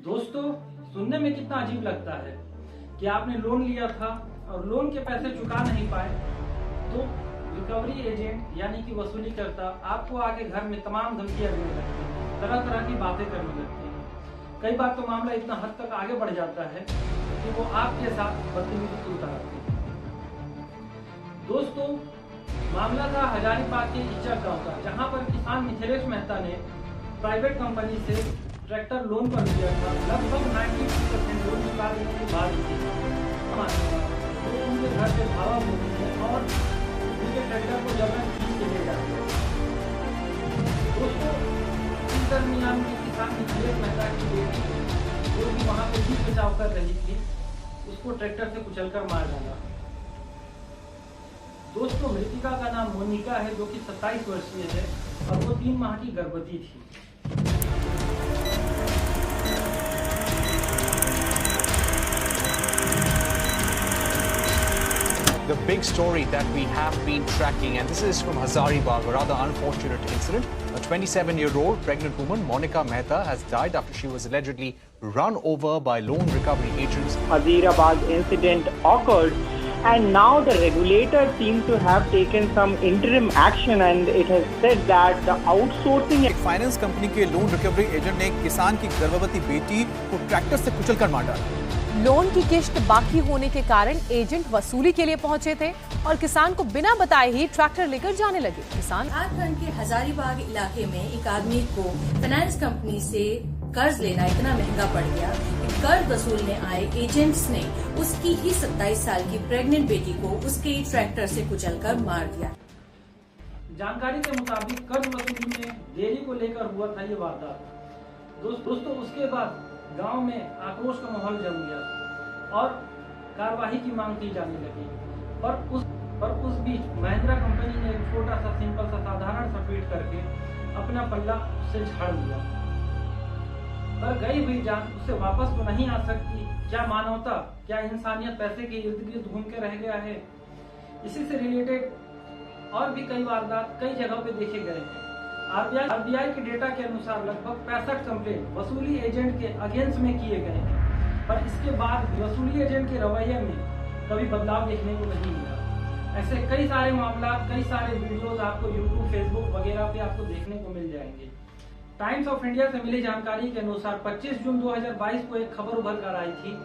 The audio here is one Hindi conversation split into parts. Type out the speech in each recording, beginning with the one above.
दोस्तों, सुनने में कितना अजीब लगता है कि आपने लोन लिया था और लोन के पैसे चुका नहीं पाए तो रिकवरी एजेंट यानी कि वसूली करता आपको आके घर में तमाम धमकियां देने लगते हैं, तरह तरह की बातें करने लगते हैं। कई बार तो मामला इतना हद तक आगे बढ़ जाता है कि वो आपके साथ बदतमीजी उतारते हैं। दोस्तों, मामला था हजारीबाग के इच्चा गांव का, जहां पर किसान मिथिलेश मेहता ने प्राइवेट कंपनी से ट्रैक्टर लोन पर लिया था। लगभग 92% लोन निकाल देने के बाद तो उनके घर से धावा होती है और उनके ट्रैक्टर को जबरन खींच के ले जाते हैं। दोस्तों, इस दरमियान में किसान मिथिलेश मेहता की बेटी जो कि वहां पे भी बचाव कर रही थी, उसको ट्रैक्टर से कुचलकर मार डाला। दोस्तों, मृतिका का नाम मोनिका है, जो कि 27 वर्षीय है और वो 3 माह की गर्भवती थी। The big story that we have been tracking, and this is from Hazaribagh, a rather unfortunate incident. A 27-year-old pregnant woman, Monica Mehta, has died after she was allegedly run over by loan recovery agents. Hazaribagh incident occurred, and now the regulator seems to have taken some interim action, and it has said that the outsourcing. एक फाइनेंस कंपनी के लोन रिकवरी एजेंट ने किसान की गर्भवती बेटी को ट्रैक्टर से कुचलकर मार डाला। लोन की किश्त बाकी होने के कारण एजेंट वसूली के लिए पहुंचे थे और किसान को बिना बताए ही ट्रैक्टर लेकर जाने लगे। किसान झारखंड के हजारीबाग इलाके में एक आदमी को फाइनेंस कंपनी से कर्ज लेना इतना महंगा पड़ गया कि कर्ज वसूलने आए एजेंट्स ने उसकी ही 27 साल की प्रेग्नेंट बेटी को उसके ट्रैक्टर से कुचलकर मार दिया। जानकारी के मुताबिक कर्ज वसूली में देरी को लेकर हुआ था ये वारदात। दोस्तों, उसके बाद गांव में आक्रोश का माहौल जम गया और कार्रवाई की मांग की जाने लगी। पर उस बीच महिंद्रा कंपनी ने एक छोटा सा सिंपल सा साधारण सा ट्वीट करके अपना पल्ला उससे झाड़ दिया। पर गई हुई जान उससे वापस तो नहीं आ सकती। क्या मानवता, क्या इंसानियत पैसे के इर्द गिर्द घूम के रह गया है? इसी से रिलेटेड और भी कई वारदात कई जगहों पे देखे गए हैं। आरबीआई के डेटा के अनुसार लगभग 65 कंप्लेंट वसूली एजेंट के अगेंस्ट में किए गए हैं, पर इसके बाद वसूली एजेंट के रवैये में कभी बदलाव देखने को नहीं मिला। ऐसे कई सारे मामला, कई सारे वीडियोस आपको यूट्यूब, फेसबुक वगैरह पे आपको देखने को मिल जाएंगे। टाइम्स ऑफ इंडिया से मिली जानकारी के अनुसार 25 जून 2022 को एक खबर उभर कर आई थी,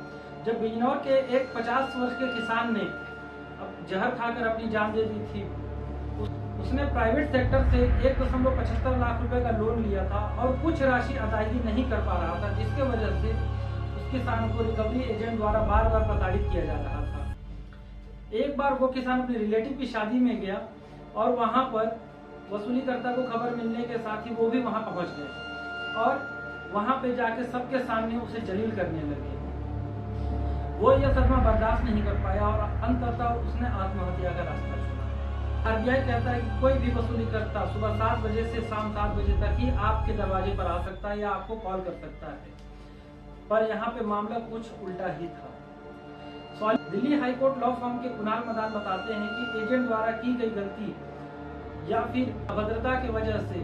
जब बिजनौर के एक 50 वर्ष के किसान ने जहर खाकर अपनी जान दे दी थी। उसने प्राइवेट सेक्टर से 1.75 लाख रुपए का लोन लिया था और कुछ राशि अदायगी नहीं कर पा रहा था, जिसके वजह से उस किसान को रिकवरी एजेंट द्वारा बार बार प्रताड़ित किया जा रहा था। एक बार वो किसान अपने रिलेटिव की शादी में गया और वहां पर वसूलीकर्ता को खबर मिलने के साथ ही वो भी वहां पहुंच गए और वहां पे जाके सबके सामने उसे जलील करने लगे। वो यह सदमा बर्दाश्त नहीं कर पाया और अंततः उसने आत्महत्या का रास्ता चुना। आरबीआई कहता है कि कोई भी वसूलीकर्ता सुबह 7 बजे से शाम 7 बजे तक ही आपके दरवाजे पर आ सकता है या आपको कॉल कर सकता है, पर यहाँ पे मामला कुछ उल्टा ही था। दिल्ली हाईकोर्ट लॉ फर्म के कुणाल मदान बताते हैं कि एजेंट द्वारा की गई गलती या फिर अभद्रता की वजह से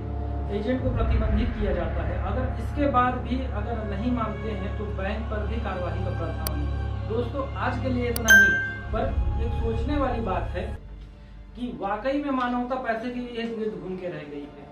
एजेंट को प्रतिबंधित किया जाता है। अगर इसके बाद भी अगर नहीं मानते हैं तो बैंक पर भी कार्रवाई का प्रावधान है। दोस्तों, आज के लिए इतना ही, पर एक सोचने वाली बात है कि वाकई में मानवता पैसे के इर्द गिर्द घूम के रह गई है।